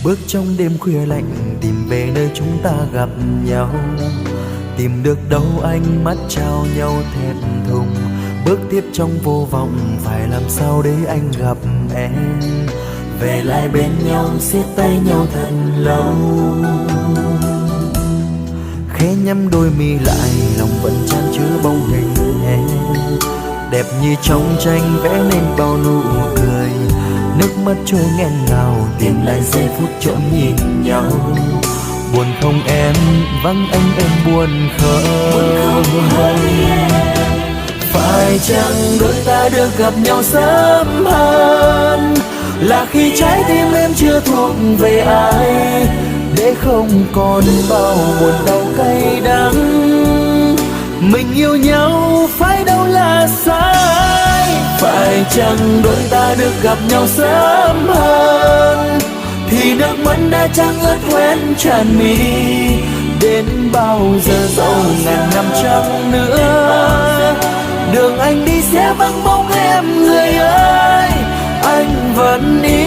Bước trong đêm khuya lạnh tìm về nơi chúng ta gặp nhau. Tìm được đâu ánh mắt trao nhau thẹn thùng. Bước tiếp trong vô vọng phải làm sao để anh gặp em. Về lại bên nhau siết tay nhau thật lâu. Khẽ nhắm đôi mi lại lòng vẫn chan chứa bóng hình em. Đẹp như trong tranh vẽ nên bao nụ cười. Nước mắt trôi nghẹn ngào tìm lại giây phút trộm nhìn nhau. Buồn không em, vắng anh em buồn không? Phải chăng đôi ta được gặp nhau sớm hơn, là khi trái tim em chưa thuộc về ai, để không còn bao buồn đau cay đắng. Mình yêu nhau phải đâu là sai. Phải chăng đôi ta được gặp nhau sớm hơn, thì nước mắt đã chẳng ướt hoen tràn mi. Đến bao giờ dẫu ngàn năm trăng nữa, đường anh đi sẽ vắng bóng em người ơi, anh vẫn yêu.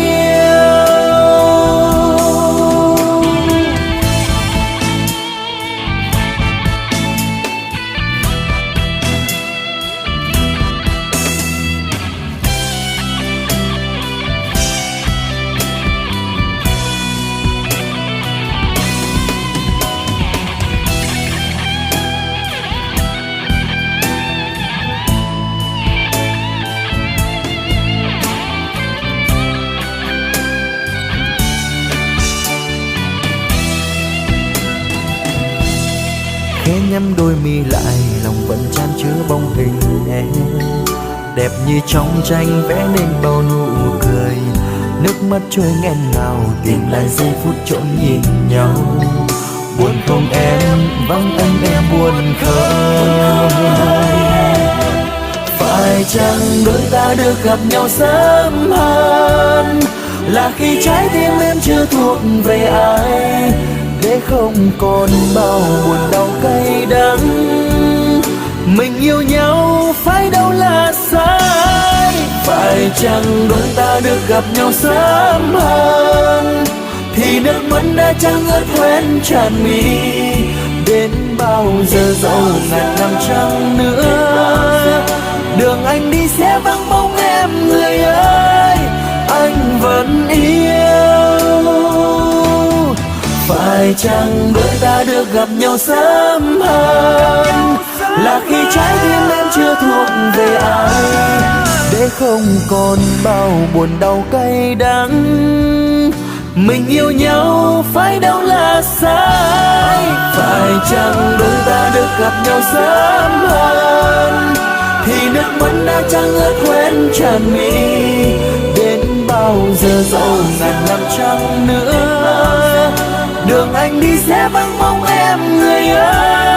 Khẽ nhắm đôi mi lại lòng vẫn chan chứa bóng hình em. Đẹp như trong tranh vẽ nên bao nụ cười. Nước mắt trôi nghẹn ngào tìm lại giây phút trộm nhìn nhau. Buồn không em, vắng anh em buồn không? Phải chăng đôi ta được gặp nhau sớm hơn, là khi trái tim em chưa thuộc về ai, để không còn bao buồn đau cay đắng. Mình yêu nhau phải đâu là sai. Phải chăng đôi ta được gặp nhau sớm hơn, thì nước mắt đã chẳng ướt hoen tràn mi. Đến bao giờ dẫu ngàn năm trăng nữa, đường anh đi sẽ vắng bóng em người ơi, anh vẫn yêu. Phải chăng đôi ta được gặp nhau sớm hơn, là khi trái tim em chưa thuộc về ai, để không còn bao buồn đau cay đắng. Mình yêu nhau phải đâu là sai. Phải chăng đôi ta được gặp nhau sớm hơn, thì nước mắt đã chẳng ướt hoen tràn mi. Đến bao giờ dẫu ngàn năm trăng nữa, đường anh đi sẽ vắng bóng em người ơi.